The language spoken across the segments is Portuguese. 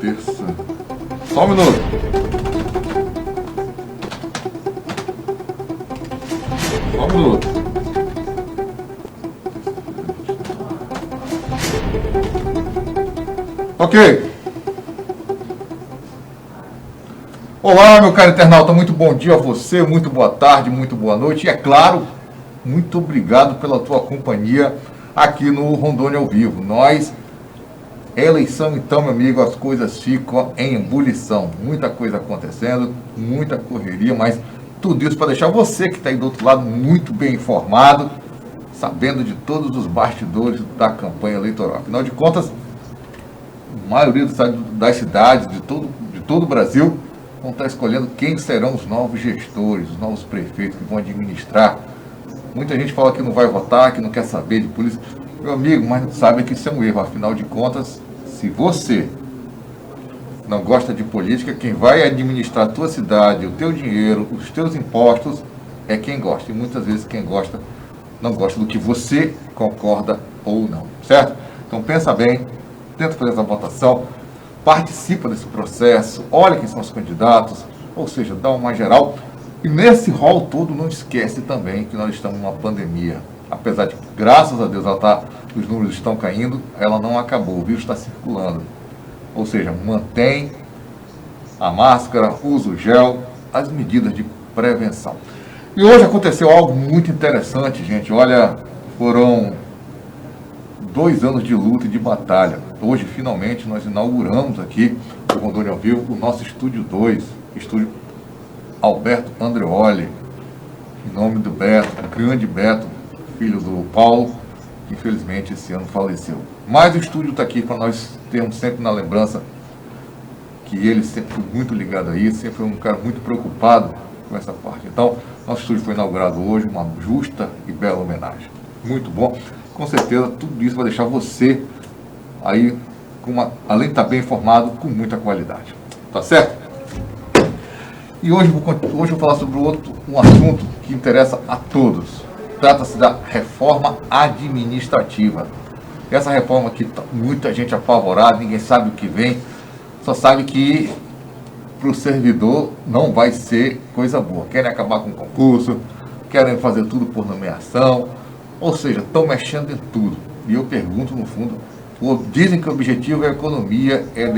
Terça. Só um minuto. Só um minuto. Ok. Olá, meu caro internauta, muito bom dia a você, muito boa tarde, muito boa noite e, é claro, muito obrigado pela tua companhia aqui no Rondônia ao Vivo. Eleição, então, meu amigo, as coisas ficam em ebulição. Muita coisa acontecendo, muita correria, mas tudo isso para deixar você que está aí do outro lado muito bem informado, sabendo de todos os bastidores da campanha eleitoral. Afinal de contas, a maioria das cidades de todo o Brasil vão estar escolhendo quem serão os novos gestores, os novos prefeitos que vão administrar. Muita gente fala que não vai votar, que não quer saber de polícia. Meu amigo, mas sabe que isso é um erro. Afinal de contas, se você não gosta de política, quem vai administrar a tua cidade, o teu dinheiro, os teus impostos, é quem gosta. E muitas vezes quem gosta não gosta do que você concorda ou não, certo? Então pensa bem, tenta fazer essa votação, participa desse processo, olha quem são os candidatos, ou seja, dá uma geral. E nesse rol todo, não esquece também que nós estamos numa pandemia. Apesar de, graças a Deus, os números estão caindo, ela não acabou, o vírus está circulando. Ou seja, mantém a máscara, usa o gel, as medidas de prevenção. E hoje aconteceu algo muito interessante, gente. Olha, foram 2 anos de luta e de batalha. Hoje, finalmente, nós inauguramos aqui o Rondônia ao Vivo, o nosso Estúdio 2, Estúdio Alberto Andreoli, em nome do Beto, o grande Beto, filho do Paulo, que infelizmente esse ano faleceu. Mas o estúdio está aqui para nós termos sempre na lembrança que ele sempre foi muito ligado a isso, sempre foi um cara muito preocupado com essa parte. Então, nosso estúdio foi inaugurado hoje, uma justa e bela homenagem. Muito bom. Com certeza, tudo isso vai deixar você aí, além de estar bem informado, com muita qualidade. Tá certo? E hoje eu vou falar sobre um assunto que interessa a todos. Trata-se da reforma administrativa. Essa reforma que muita gente apavorada, ninguém sabe o que vem, só sabe que para o servidor não vai ser coisa boa. Querem acabar com o concurso, querem fazer tudo por nomeação, ou seja, estão mexendo em tudo. E eu pergunto, no fundo, dizem que o objetivo da economia é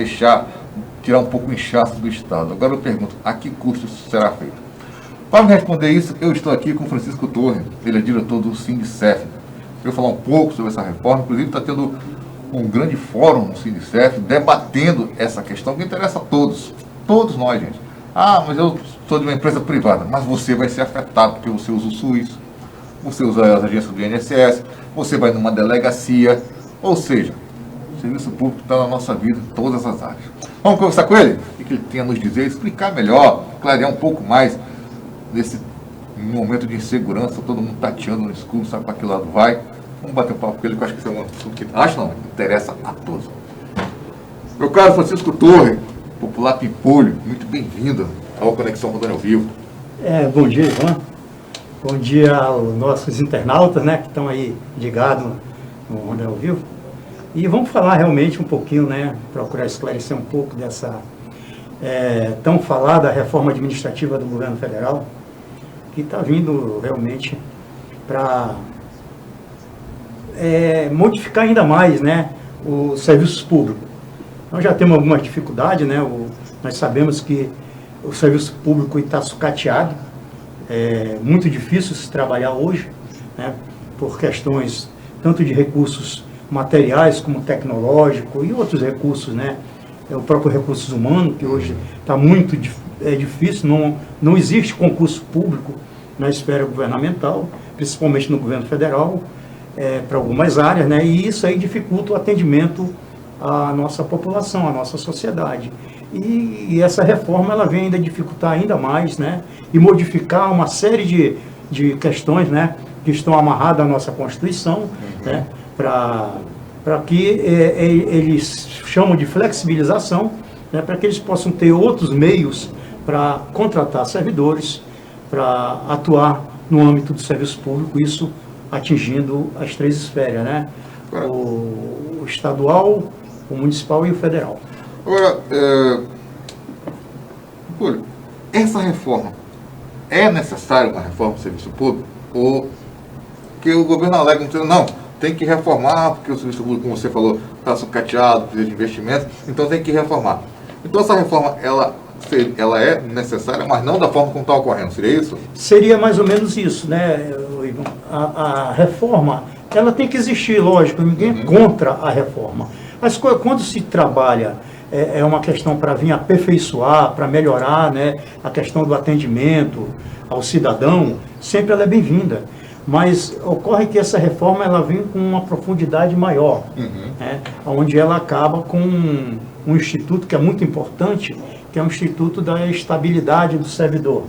tirar um pouco o inchaço do Estado. Agora eu pergunto, a que custo isso será feito? Para me responder isso, eu estou aqui com o Francisco Torre, ele é diretor do Sindicef. Eu vou falar um pouco sobre essa reforma, inclusive está tendo um grande fórum no Sindicef, debatendo essa questão que interessa a todos nós, gente. Ah, mas eu sou de uma empresa privada, mas você vai ser afetado, porque você usa o SUS, você usa as agências do INSS, você vai numa delegacia, ou seja, o serviço público está na nossa vida, em todas as áreas. Vamos conversar com ele? O que ele tem a nos dizer, explicar melhor, clarear um pouco mais nesse momento de insegurança, todo mundo tateando no escuro, sabe para que lado vai. Vamos bater um papo com ele, que eu acho que isso é um assunto que interessa a todos. Meu caro Francisco Torre, popular Pimpolho, muito bem-vindo ao Conexão Rondônia ao Vivo. Bom dia, Ivan. Bom dia aos nossos internautas, né, que estão aí ligados no Rondônia ao Vivo. E vamos falar realmente um pouquinho, né, procurar esclarecer um pouco dessa tão falada reforma administrativa do governo federal, que está vindo realmente para modificar ainda mais, né, os serviços públicos. Nós já temos algumas dificuldades, né, nós sabemos que o serviço público está sucateado, é muito difícil se trabalhar hoje, né, por questões tanto de recursos materiais como tecnológico e outros recursos, né, o próprio recursos humanos, que hoje está muito difícil, não existe concurso público na esfera governamental, principalmente no governo federal, para algumas áreas, né, e isso aí dificulta o atendimento à nossa população, à nossa sociedade. E essa reforma ela vem ainda dificultar ainda mais, né, e modificar uma série de questões, né, que estão amarradas à nossa Constituição, né, para que eles chamam de flexibilização, né, para que eles possam ter outros meios para contratar servidores, para atuar no âmbito do serviço público, isso atingindo as 3 esferas, né, o estadual, o municipal e o federal. Agora, essa reforma, é necessária uma reforma do serviço público? Ou que o governo alega, não, tem que reformar, porque o serviço público, como você falou, está sucateado, precisa de investimentos, então tem que reformar. Então essa reforma, ela é necessária, mas não da forma como está ocorrendo, seria isso? Seria mais ou menos isso, né, Ivan? A reforma, ela tem que existir, lógico, ninguém é contra a reforma. Mas quando se trabalha, é uma questão para vir aperfeiçoar, para melhorar, né, a questão do atendimento ao cidadão, sempre ela é bem-vinda. Mas ocorre que essa reforma ela vem com uma profundidade maior, né, onde ela acaba com um instituto que é muito importante, que é o Instituto da Estabilidade do Servidor.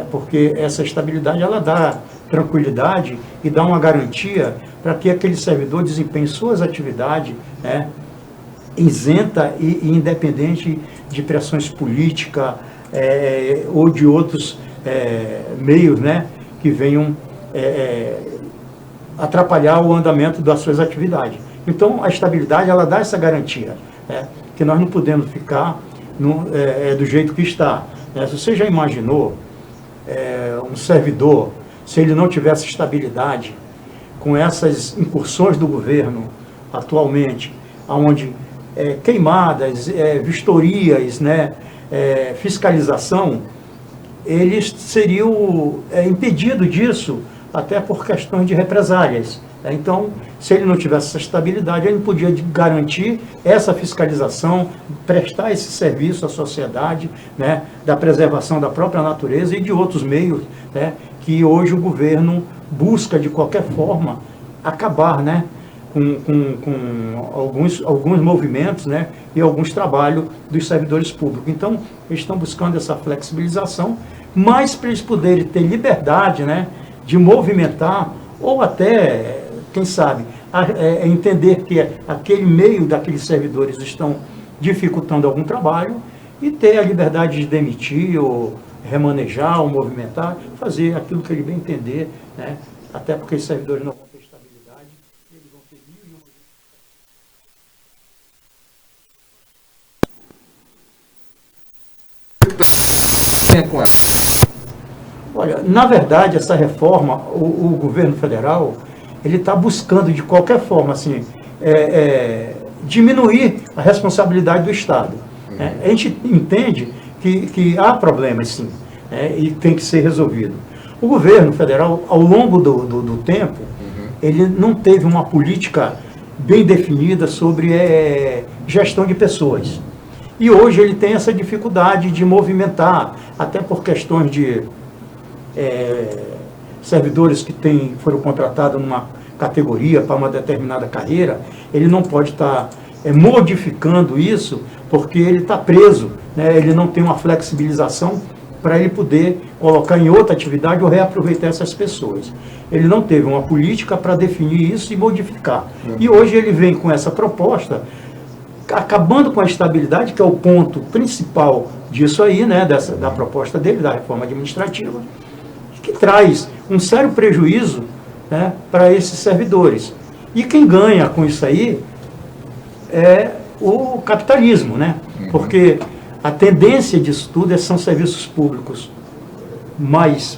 Porque essa estabilidade ela dá tranquilidade e dá uma garantia para que aquele servidor desempenhe suas atividades, né, isenta e independente de pressões políticas ou de outros meios, né, que venham atrapalhar o andamento das suas atividades. Então, a estabilidade, ela dá essa garantia, né, que nós não podemos ficar do jeito que está. Se você já imaginou um servidor, se ele não tivesse estabilidade, com essas incursões do governo atualmente, onde queimadas, vistorias, né, fiscalização, eles seriam impedidos disso, até por questões de represálias. Então, se ele não tivesse essa estabilidade, ele não podia garantir essa fiscalização, prestar esse serviço à sociedade, né, da preservação da própria natureza e de outros meios, né, que hoje o governo busca, de qualquer forma, acabar, né, com alguns movimentos, né, e alguns trabalhos dos servidores públicos. Então, eles estão buscando essa flexibilização, mas para eles poderem ter liberdade, né, de movimentar, ou até, quem sabe, entender que aquele meio daqueles servidores estão dificultando algum trabalho e ter a liberdade de demitir, ou remanejar, ou movimentar, fazer aquilo que ele bem entender, né, até porque os servidores não vão ter estabilidade, eles vão ter mil e uma... Quem é com ela? Olha, na verdade, essa reforma, o governo federal, ele está buscando, de qualquer forma, assim, diminuir a responsabilidade do Estado. A gente entende que há problemas, sim, e tem que ser resolvido. O governo federal, ao longo do tempo, ele não teve uma política bem definida sobre gestão de pessoas. E hoje ele tem essa dificuldade de movimentar, até por questões de servidores que foram contratados numa categoria para uma determinada carreira, ele não pode estar modificando isso, porque ele está preso, né? Ele não tem uma flexibilização para ele poder colocar em outra atividade ou reaproveitar essas pessoas. Ele não teve uma política para definir isso e modificar. E hoje ele vem com essa proposta, acabando com a estabilidade, que é o ponto principal disso aí, né, da proposta dele, da reforma administrativa, que traz um sério prejuízo, né, para esses servidores. E quem ganha com isso aí é o capitalismo, né? Porque a tendência disso tudo são serviços públicos mais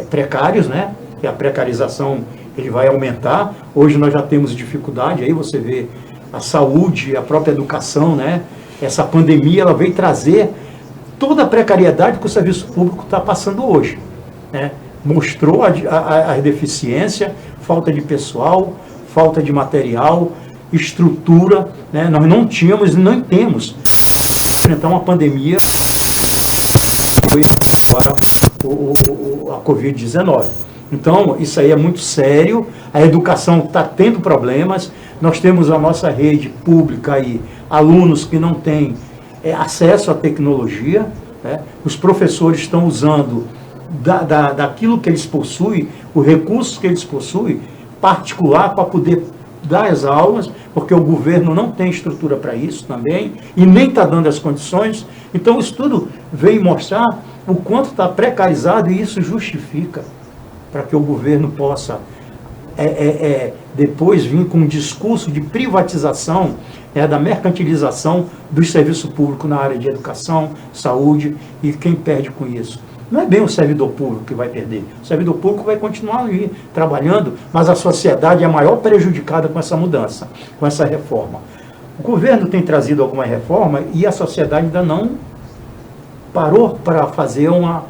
precários, né? Que a precarização ele vai aumentar. Hoje nós já temos dificuldade, aí você vê a saúde, a própria educação, né? Essa pandemia ela veio trazer toda a precariedade que o serviço público está passando hoje, né? Mostrou a deficiência, falta de pessoal, falta de material, estrutura, né? Nós não tínhamos e não temos. Então, uma pandemia foi agora a Covid-19. Então, isso aí é muito sério, a educação está tendo problemas, nós temos a nossa rede pública aí, alunos que não têm acesso à tecnologia, né? Os professores estão usando daquilo que eles possuem, os recursos que eles possuem, particular, para poder dar as aulas, porque o governo não tem estrutura para isso também, e nem está dando as condições. Então, isso tudo vem mostrar o quanto está precarizado, e isso justifica para que o governo possa depois vir com um discurso de privatização, da mercantilização dos serviços públicos na área de educação, saúde, e quem perde com isso? Não é bem o servidor público que vai perder. O servidor público vai continuar ali trabalhando, mas a sociedade é a maior prejudicada com essa mudança, com essa reforma. O governo tem trazido alguma reforma e a sociedade ainda não parou para fazer uma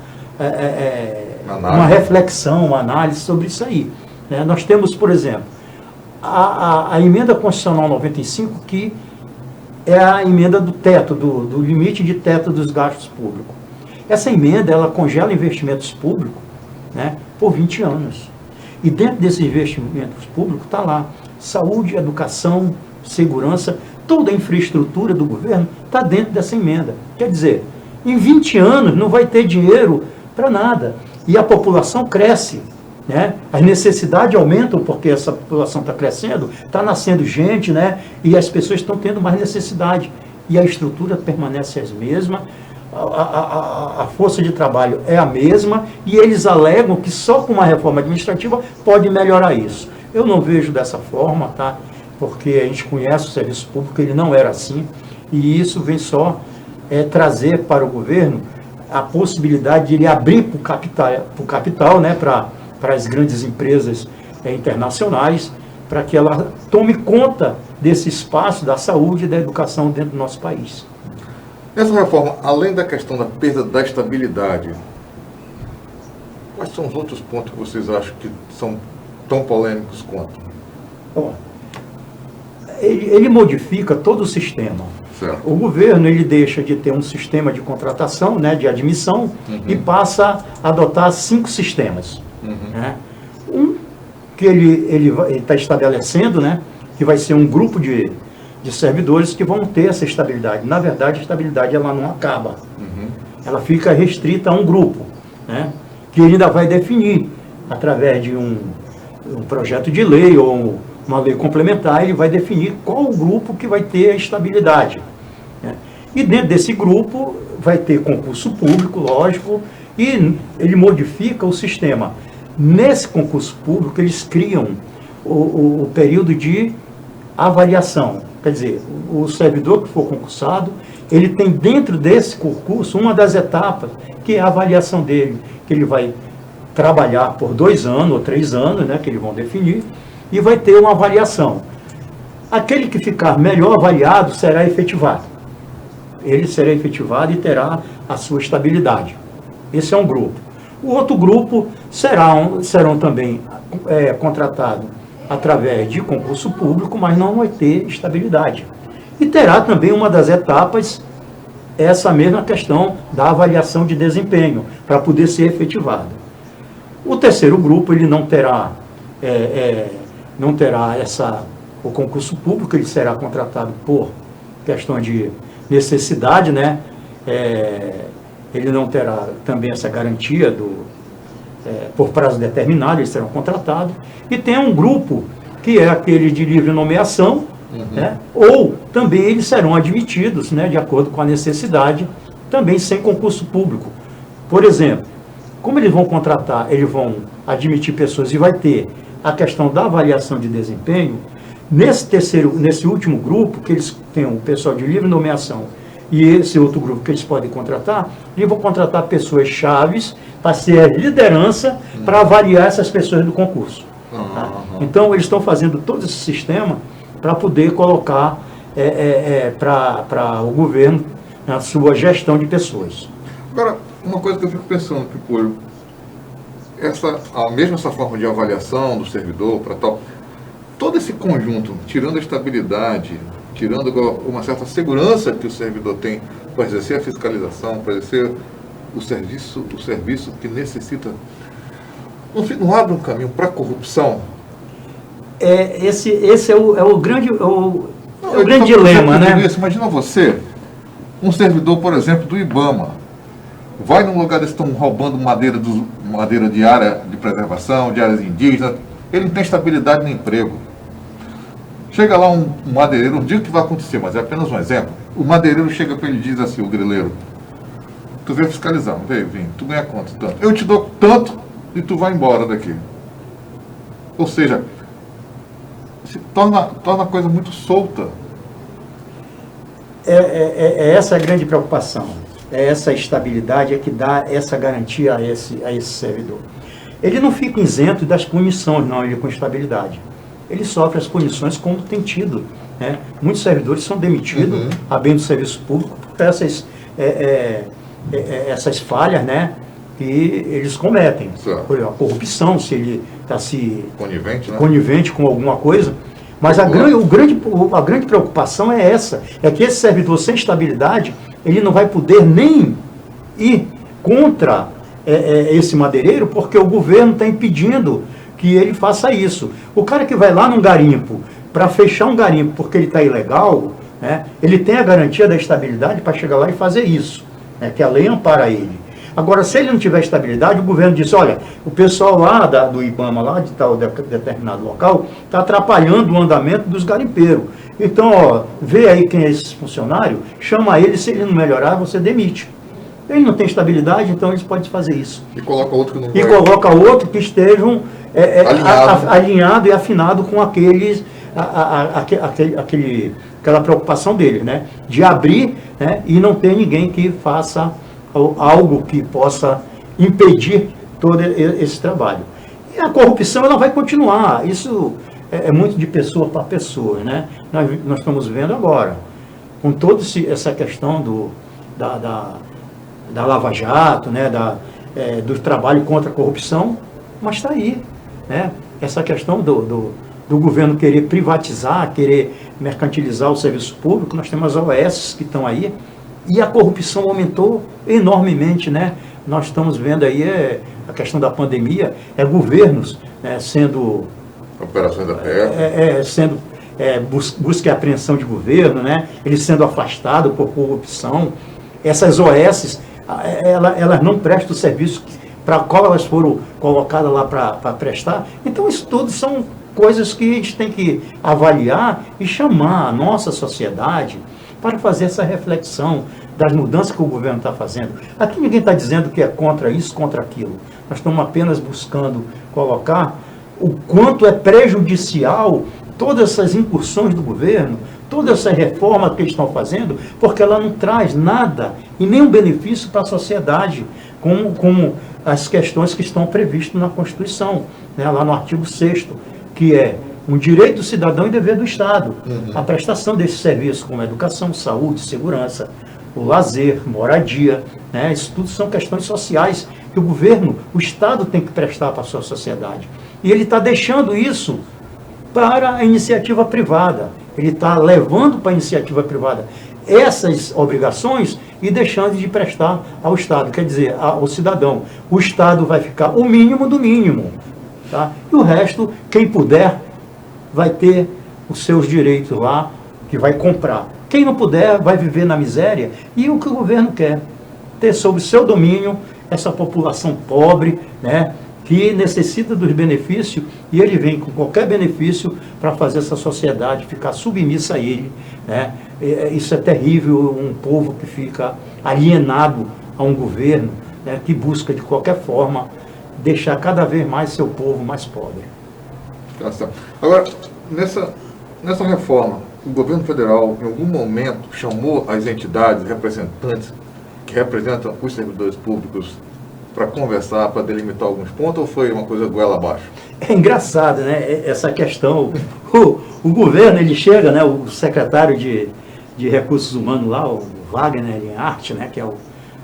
reflexão, uma análise sobre isso aí. Nós temos, por exemplo, a emenda constitucional 95, que é a emenda do teto, do limite de teto dos gastos públicos. Essa emenda, ela congela investimentos públicos, por 20 anos. E dentro desses investimentos públicos está lá saúde, educação, segurança, toda a infraestrutura do governo está dentro dessa emenda. Quer dizer, em 20 anos não vai ter dinheiro para nada. E a população cresce, as necessidades aumentam porque essa população está crescendo, está nascendo gente, e as pessoas estão tendo mais necessidade. E a estrutura permanece a mesma, a força de trabalho é a mesma, e eles alegam que só com uma reforma administrativa pode melhorar isso. Eu não vejo dessa forma, porque a gente conhece o serviço público, ele não era assim, e isso vem só trazer para o governo a possibilidade de ele abrir para o capital, para as grandes empresas internacionais, para que ela tome conta desse espaço da saúde e da educação dentro do nosso país. Nessa reforma, além da questão da perda da estabilidade, quais são os outros pontos que vocês acham que são tão polêmicos quanto? Ele modifica todo o sistema. Certo. O governo ele deixa de ter um sistema de contratação, de admissão, e passa a adotar 5 sistemas. Um que ele está estabelecendo, que vai ser um grupo de servidores que vão ter essa estabilidade. Na verdade, a estabilidade ela não acaba. Ela fica restrita a um grupo, que ele ainda vai definir, através de um projeto de lei ou uma lei complementar, ele vai definir qual o grupo que vai ter a estabilidade. E dentro desse grupo vai ter concurso público, lógico, e ele modifica o sistema. Nesse concurso público, eles criam o período de avaliação. Quer dizer, o servidor que for concursado, ele tem dentro desse concurso uma das etapas, que é a avaliação dele, que ele vai trabalhar por 2 anos ou 3 anos, que eles vão definir, e vai ter uma avaliação. Aquele que ficar melhor avaliado será efetivado. Ele será efetivado e terá a sua estabilidade. Esse é um grupo. O outro grupo serão também contratados através de concurso público, mas não vai ter estabilidade. E terá também uma das etapas, essa mesma questão da avaliação de desempenho, para poder ser efetivado. O terceiro grupo, ele não terá o concurso público, ele será contratado por questão de necessidade, ele não terá também essa garantia por prazo determinado, eles serão contratados. E tem um grupo que é aquele de livre nomeação, ou também eles serão admitidos, de acordo com a necessidade, também sem concurso público. Por exemplo, como eles vão contratar, eles vão admitir pessoas e vai ter a questão da avaliação de desempenho. Nesse último grupo, que eles têm o pessoal de livre nomeação e esse outro grupo que eles podem contratar, eles vão contratar pessoas chaves para ser a liderança para avaliar essas pessoas do concurso. Então, eles estão fazendo todo esse sistema para poder colocar para o governo na sua gestão de pessoas. Agora, uma coisa que eu fico pensando, Pipolho, mesmo essa forma de avaliação do servidor, para tal, todo esse conjunto, tirando a estabilidade, tirando uma certa segurança que o servidor tem para exercer a fiscalização, para exercer o serviço que necessita, não abre um caminho para a corrupção? Esse é o grande dilema, Imagina você, um servidor, por exemplo, do IBAMA, vai num lugar que estão roubando madeira de área de preservação, de áreas indígenas, ele não tem estabilidade no emprego. Chega lá um madeireiro, não digo que vai acontecer, mas é apenas um exemplo. O madeireiro chega para ele e diz assim, o grileiro, tu vem fiscalizar, vem, tu ganha quanto? Tanto. Eu te dou tanto e tu vai embora daqui. Ou seja, torna a coisa muito solta. Essa a grande preocupação. É essa estabilidade é que dá essa garantia a esse servidor. Ele não fica isento das punições, não, ele com estabilidade. Ele sofre as punições como tem tido. Né? Muitos servidores são demitidos a bem do serviço público por essas falhas, né, que eles cometem. Por exemplo, a corrupção, se ele está conivente com alguma coisa. Mas a grande preocupação é essa, é que esse servidor sem estabilidade, ele não vai poder nem ir contra esse madeireiro, porque o governo está impedindo que ele faça isso. O cara que vai lá num garimpo, para fechar um garimpo porque ele está ilegal, né, ele tem a garantia da estabilidade para chegar lá e fazer isso, né, que a lei ampara ele. Agora, se ele não tiver estabilidade, o governo diz, olha, o pessoal lá do IBAMA, lá de tal determinado local, está atrapalhando o andamento dos garimpeiros. Então, ó, vê aí quem é esse funcionário, chama ele, se ele não melhorar, você demite. Ele não tem estabilidade, então eles podem fazer isso. E coloca outro que não vai. E coloca outro que estejam alinhado e afinado com aquela preocupação dele, né? De abrir, né, e não ter ninguém que faça algo que possa impedir todo esse trabalho. E a corrupção ela vai continuar. Isso é muito de pessoa para pessoa, né? Nós estamos vendo agora, com toda essa questão da Lava Jato, né? Do trabalho contra a corrupção, mas está aí, né? Essa questão do governo querer privatizar, querer mercantilizar o serviço público, nós temos as OS que estão aí, e a corrupção aumentou enormemente, né? Nós estamos vendo aí a questão da pandemia, governos, né, sendo... Operações da PF. Sendo busca e apreensão de governo, né? Eles sendo afastados por corrupção. Essas OS, elas não prestam o serviço para qual elas foram colocadas lá para prestar. Então, isso tudo são coisas que a gente tem que avaliar e chamar a nossa sociedade para fazer essa reflexão das mudanças que o governo está fazendo. Aqui ninguém está dizendo que é contra isso, contra aquilo. Nós estamos apenas buscando colocar o quanto é prejudicial todas essas incursões do governo, toda essa reforma que eles estão fazendo, porque ela não traz nada e nenhum benefício para a sociedade, como as questões que estão previstas na Constituição, né, lá no artigo 6º, que é um direito do cidadão e dever do Estado. A prestação desses serviços, como educação, saúde, segurança, o lazer, moradia, né? Isso tudo são questões sociais que o governo, o Estado tem que prestar para a sua sociedade. E ele está deixando isso para a iniciativa privada. Ele está levando para a iniciativa privada essas obrigações e deixando de prestar ao Estado, quer dizer, ao cidadão. O Estado vai ficar o mínimo do mínimo, tá? E o resto, quem puder, vai ter os seus direitos lá, que vai comprar. Quem não puder, vai viver na miséria. E o que o governo quer? Ter sob seu domínio essa população pobre, né, que necessita dos benefícios, e ele vem com qualquer benefício para fazer essa sociedade ficar submissa a ele, né? Isso é terrível, um povo que fica alienado a um governo, né, que busca de qualquer forma deixar cada vez mais seu povo mais pobre. Agora, nessa reforma, o governo federal, em algum momento, chamou as entidades representantes que representam os servidores públicos para conversar, para delimitar alguns pontos, ou foi uma coisa goela abaixo? É engraçado, né, essa questão. O governo, ele chega, né, o secretário de Recursos Humanos lá, o Wagner Linhart, né, que é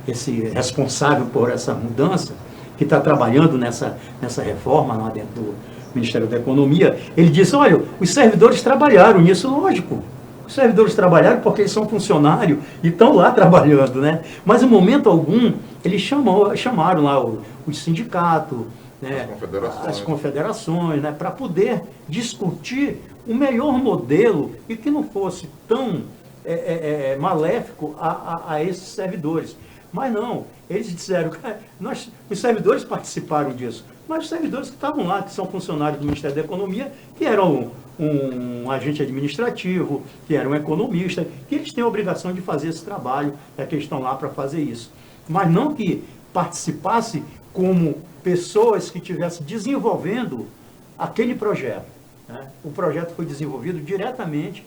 esse responsável por essa mudança, que está trabalhando nessa reforma lá dentro do Ministério da Economia, ele disse, olha, os servidores trabalharam nisso, lógico. Os servidores trabalharam porque eles são funcionários e estão lá trabalhando, né? Mas em momento algum, eles chamaram lá os sindicatos, né, as confederações, né, para poder discutir o melhor modelo e que não fosse tão maléfico a esses servidores. Mas não, eles disseram, os servidores participaram disso, mas os servidores que estavam lá, que são funcionários do Ministério da Economia, que eram um agente administrativo, que eram economistas, que eles têm a obrigação de fazer esse trabalho, que eles estão lá para fazer isso. Mas não que participasse como pessoas que estivessem desenvolvendo aquele projeto, né? O projeto foi desenvolvido diretamente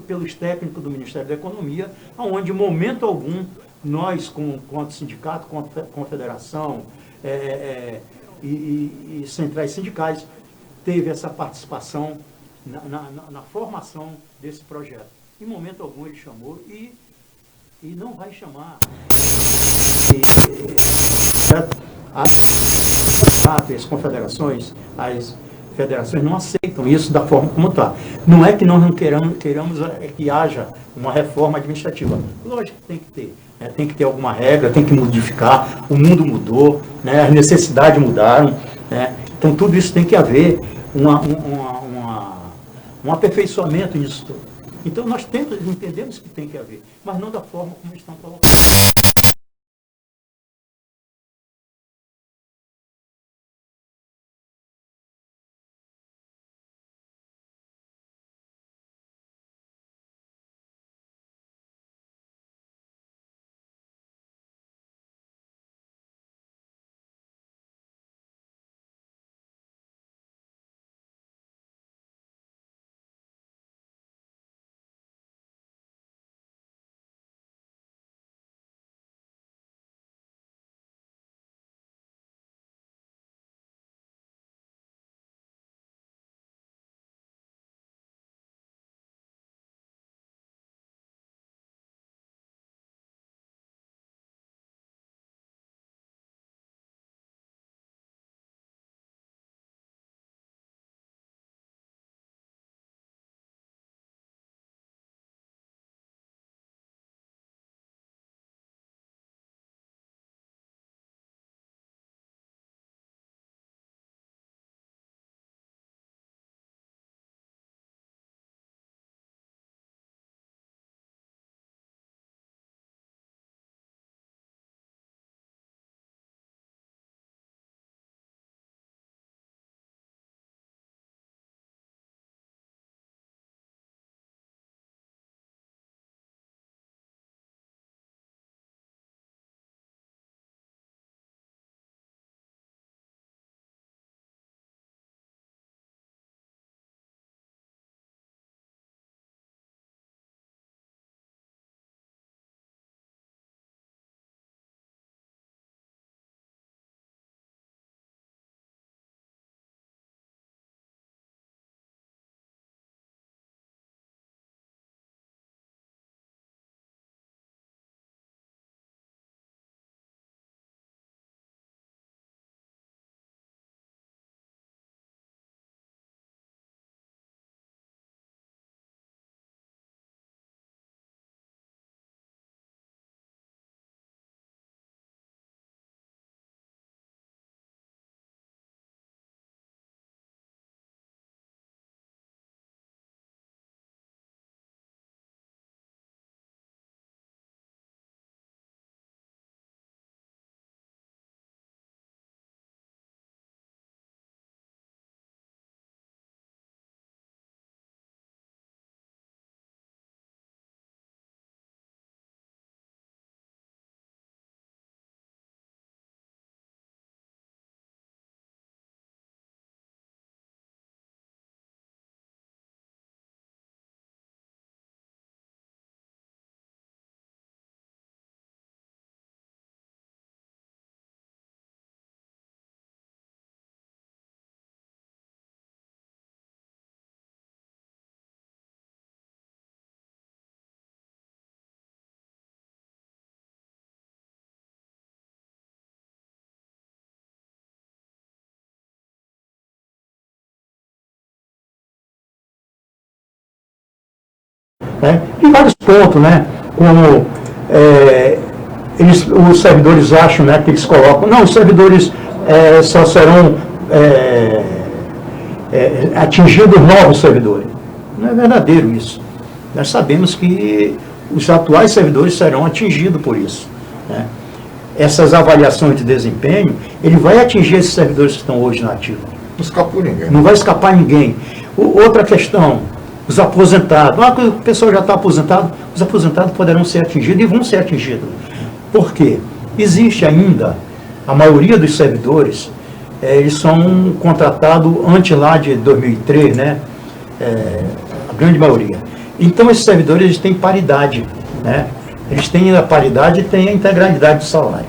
pelos técnicos do Ministério da Economia, onde, em momento algum, nós, quanto sindicato, quanto confederação e centrais sindicais, teve essa participação na formação desse projeto. Em momento algum ele chamou e não vai chamar. As confederações, as federações não aceitam isso da forma como está. Não é que nós não queiramos que haja uma reforma administrativa. Lógico que tem que ter. Né? Tem que ter alguma regra, tem que modificar. O mundo mudou, né? As necessidades mudaram. Né? Então tudo isso tem que haver um aperfeiçoamento nisso tudo. Então nós entendemos que tem que haver, mas não da forma como estão colocando. Né? Em vários pontos, né? Como os servidores acham, né, que eles colocam, não, os servidores só serão atingidos novos servidores. Não é verdadeiro isso. Nós sabemos que os atuais servidores serão atingidos por isso. Né? Essas avaliações de desempenho, ele vai atingir esses servidores que estão hoje na ativa. Não escapou ninguém. Não vai escapar ninguém. Outra questão, os aposentados. O pessoal já está aposentado, os aposentados poderão ser atingidos e vão ser atingidos. Por quê? Existe ainda, a maioria dos servidores, eles são contratados antes lá de 2003, né? a grande maioria. Então, esses servidores eles têm paridade, né? Eles têm a paridade e têm a integralidade do salário.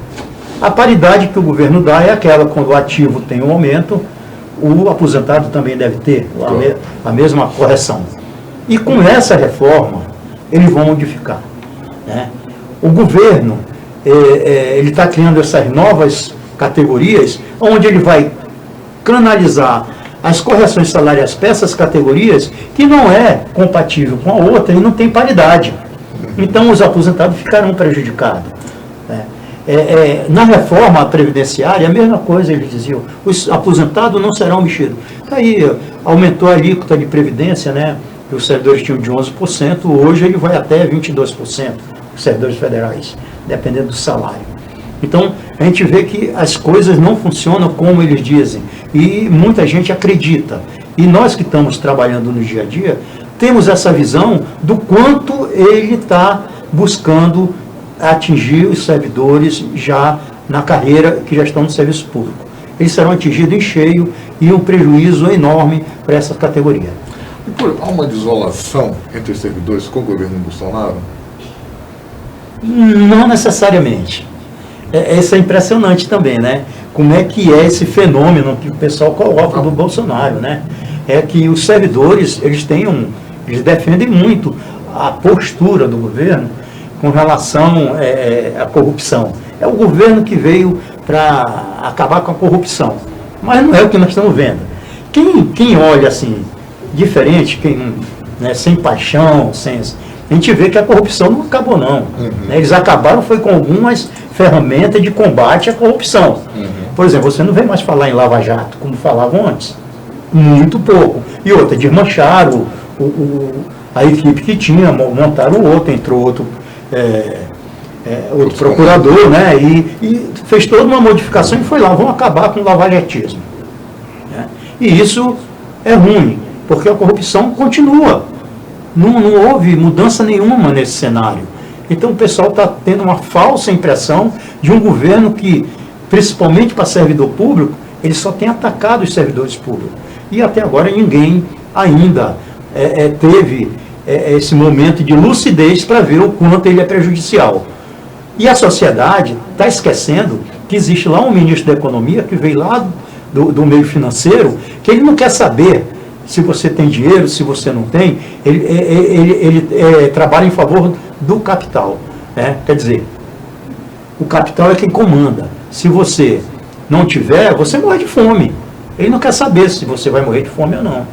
A paridade que o governo dá é aquela, quando o ativo tem um aumento, o aposentado também deve ter a mesma correção. E com essa reforma, eles vão modificar, né? O governo ele está criando essas novas categorias, onde ele vai canalizar as correções salariais para essas categorias, que não é compatível com a outra e não tem paridade. Então, os aposentados ficarão prejudicados, né? Na reforma previdenciária, a mesma coisa eles diziam, os aposentados não serão mexidos. Aí, aumentou a alíquota de previdência, né? Os servidores tinham de 11%, hoje ele vai até 22%, os servidores federais, dependendo do salário. Então, a gente vê que as coisas não funcionam como eles dizem, e muita gente acredita. E nós que estamos trabalhando no dia a dia, temos essa visão do quanto ele está buscando atingir os servidores já na carreira, que já estão no serviço público. Eles serão atingidos em cheio e um prejuízo enorme para essa categoria. Há uma desolação entre os servidores com o governo Bolsonaro? Não necessariamente. Isso é impressionante também, né? Como é que é esse fenômeno que o pessoal coloca do Bolsonaro, né? É que os servidores, eles defendem muito a postura do governo com relação à corrupção. É o governo que veio para acabar com a corrupção. Mas não é o que nós estamos vendo. Quem olha assim, diferente, né, sem paixão, a gente vê que a corrupção não acabou, não. Né? Eles acabaram foi com algumas ferramentas de combate à corrupção. Por exemplo, você não vê mais falar em Lava Jato, como falavam antes. Muito pouco. E outra, desmancharam a equipe que tinha, montaram outro, entrou outro procurador, né? E fez toda uma modificação e foi lá, vão acabar com o lavajatismo. Né? E isso é ruim, porque a corrupção continua. Não houve mudança nenhuma nesse cenário. Então o pessoal está tendo uma falsa impressão de um governo que, principalmente para servidor público, ele só tem atacado os servidores públicos. E até agora ninguém ainda teve esse momento de lucidez para ver o quanto ele é prejudicial. E a sociedade está esquecendo que existe lá um ministro da Economia que veio lá do meio financeiro, que ele não quer saber se você tem dinheiro, se você não tem, ele trabalha em favor do capital. Né? Quer dizer, o capital é quem comanda. Se você não tiver, você morre de fome. Ele não quer saber se você vai morrer de fome ou não.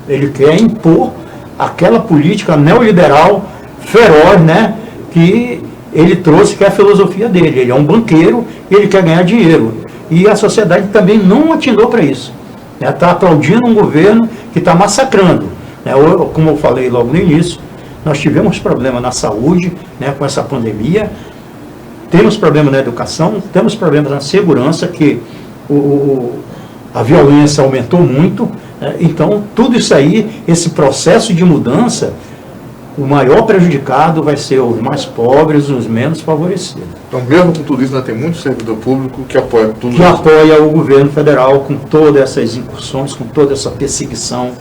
Ele quer impor aquela política neoliberal feroz, né, que ele trouxe, que é a filosofia dele. Ele é um banqueiro e ele quer ganhar dinheiro. E a sociedade também não atinou para isso. Está aplaudindo um governo que está massacrando. Como eu falei logo no início, nós tivemos problema na saúde, né, com essa pandemia, temos problema na educação, temos problemas na segurança, que a violência aumentou muito. Então, tudo isso aí, esse processo de mudança, o maior prejudicado vai ser os mais pobres, os menos favorecidos. Então, mesmo com tudo isso, ainda tem muito servidor público que apoia tudo isso. Que apoia o governo federal com todas essas incursões, com toda essa perseguição,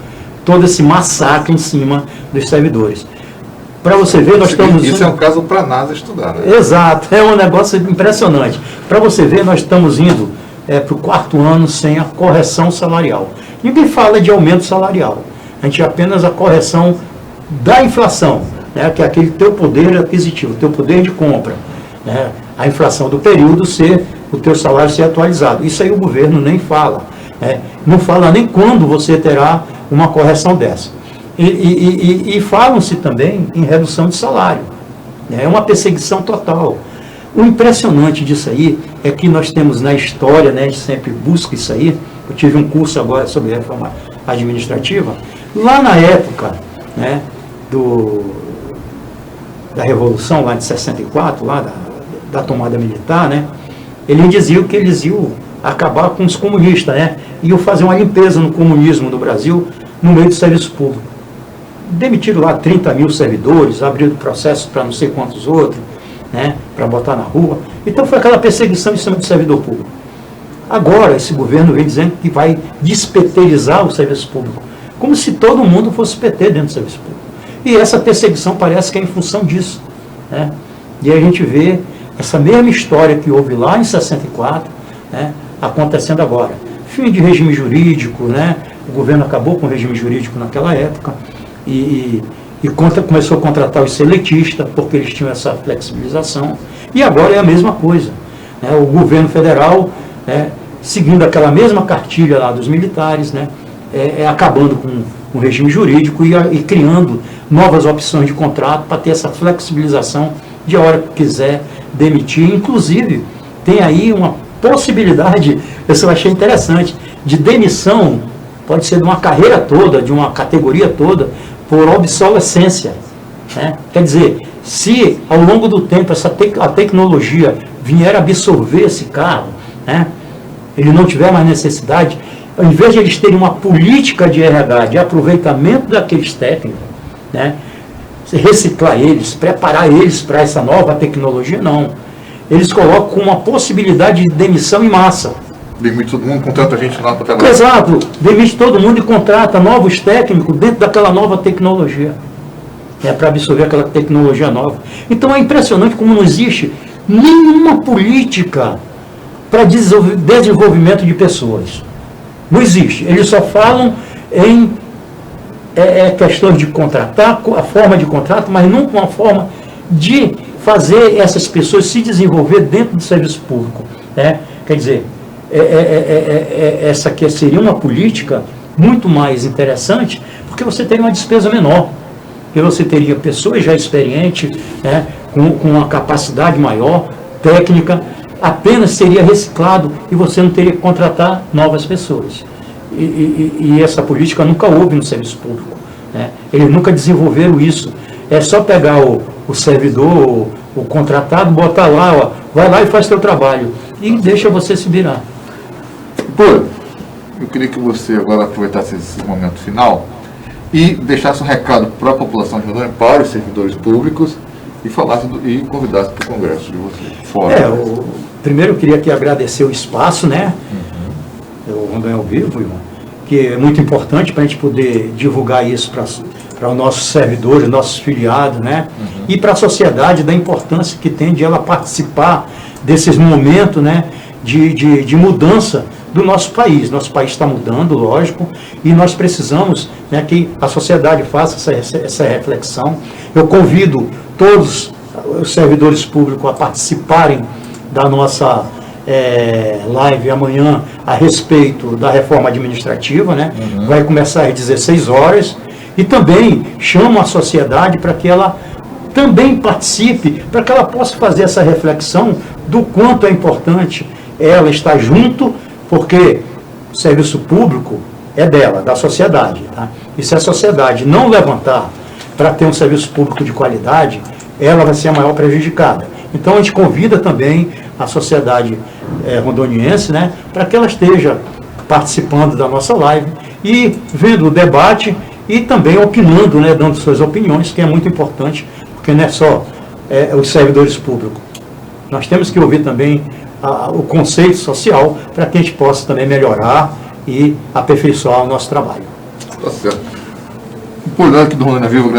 todo esse massacre em cima dos servidores. Para você ver, nós estamos... Isso é um caso para a NASA estudar, né? Exato, é um negócio impressionante. Para você ver, nós estamos indo para o 4º ano sem a correção salarial. Ninguém fala de aumento salarial. A gente apenas a correção da inflação, né, que é aquele teu poder aquisitivo, teu poder de compra, né, a inflação do período o teu salário ser atualizado. Isso aí o governo nem fala, né, não fala nem quando você terá uma correção dessa. E falam-se também em redução de salário, né, é uma perseguição total. O impressionante disso aí é que nós temos na história, né, a gente sempre busca isso aí. Eu tive um curso agora sobre reforma administrativa, lá na época, né, da Revolução, lá de 64, lá da tomada militar, né, eles diziam que eles iam acabar com os comunistas, né, iam fazer uma limpeza no comunismo no Brasil, no meio do serviço público. Demitiram lá 30 mil servidores, abriram processos para não sei quantos outros, né, para botar na rua. Então foi aquela perseguição em cima do servidor público. Agora, esse governo vem dizendo que vai despeterizar o serviço público, como se todo mundo fosse PT dentro do serviço público. E essa perseguição parece que é em função disso, né? E a gente vê essa mesma história que houve lá em 64, né, acontecendo agora. Fim de regime jurídico, né? O governo acabou com o regime jurídico naquela época e começou a contratar os seletistas, porque eles tinham essa flexibilização. E agora é a mesma coisa, né? O governo federal, né, seguindo aquela mesma cartilha lá dos militares, né, acabando com o regime jurídico e criando novas opções de contrato para ter essa flexibilização de a hora que quiser demitir. Inclusive, tem aí uma possibilidade, eu achei interessante, de demissão, pode ser de uma carreira toda, de uma categoria toda, por obsolescência, né? Quer dizer, se ao longo do tempo a tecnologia vier absorver esse carro, né, ele não tiver mais necessidade, ao invés de eles terem uma política de RH, de aproveitamento daqueles técnicos, né, reciclar eles, preparar eles para essa nova tecnologia, não. Eles colocam uma possibilidade de demissão em massa. Demite todo mundo, contrata a gente lá para trabalhar. Exato, demite todo mundo e contrata novos técnicos dentro daquela nova tecnologia. Para absorver aquela tecnologia nova. Então é impressionante como não existe nenhuma política para desenvolvimento de pessoas. Não existe. Eles só falam em questões de contratar, a forma de contrato, mas nunca uma forma de fazer essas pessoas se desenvolver dentro do serviço público, né? Quer dizer, essa aqui seria uma política muito mais interessante, porque você teria uma despesa menor, porque você teria pessoas já experientes, né, com uma capacidade maior, técnica, apenas seria reciclado e você não teria que contratar novas pessoas. E essa política nunca houve no serviço público, né? Eles nunca desenvolveram isso. É só pegar o servidor, o contratado, botar lá, ó, vai lá e faz seu trabalho e deixa você se virar. Pô, eu queria que você agora aproveitasse esse momento final e deixasse um recado para a população de Rondônia, para os servidores públicos, e falasse e convidasse para o congresso de você. Fora. Primeiro eu queria aqui agradecer o espaço, né? O Rondônia ao Vivo, irmão, que é muito importante para a gente poder divulgar isso para os nossos servidores, nossos filiados, né? E para a sociedade, da importância que tem de ela participar desses momentos, né, de mudança do nosso país. Nosso país está mudando, lógico, e nós precisamos, né, que a sociedade faça essa reflexão. Eu convido todos os servidores públicos a participarem da nossa live amanhã a respeito da reforma administrativa, né? Vai começar às 16 horas, e também chamo a sociedade para que ela também participe, para que ela possa fazer essa reflexão do quanto é importante ela estar junto, porque o serviço público é dela, da sociedade, tá? E se a sociedade não levantar para ter um serviço público de qualidade, ela vai ser a maior prejudicada. Então a gente convida também a sociedade rondoniense, né, para que ela esteja participando da nossa live e vendo o debate e também opinando, né, dando suas opiniões, que é muito importante, porque não é só os servidores públicos. Nós temos que ouvir também o conceito social para que a gente possa também melhorar e aperfeiçoar o nosso trabalho. Tá certo. Por nós aqui do Rondônia Vivo,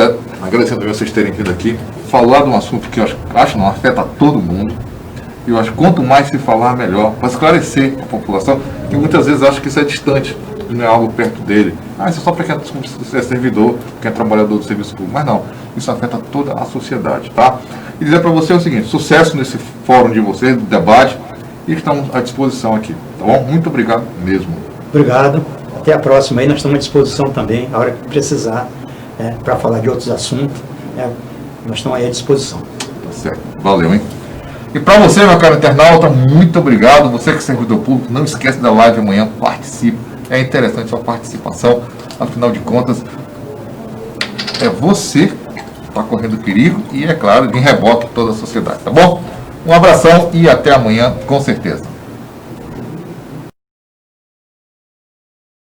agradecendo a vocês terem vindo aqui, falar de um assunto que eu acho não afeta todo mundo. Eu acho que quanto mais se falar, melhor, para esclarecer a população, que muitas vezes acha que isso é distante, que não é algo perto dele. Isso é só para quem é servidor, quem é trabalhador do serviço público. Mas não, isso afeta toda a sociedade, tá? E dizer para você o seguinte: sucesso nesse fórum de vocês, do debate, e estamos à disposição aqui, tá bom? Muito obrigado mesmo. Obrigado, até a próxima aí, nós estamos à disposição também, a hora que precisar, para falar de outros assuntos, nós estamos aí à disposição. Tá certo, valeu, hein? E para você, meu caro internauta, muito obrigado. Você que é servidor público, não esquece da live amanhã, participe. É interessante a sua participação, afinal de contas, é você que está correndo perigo e, é claro, em reboque toda a sociedade, tá bom? Um abração e até amanhã, com certeza.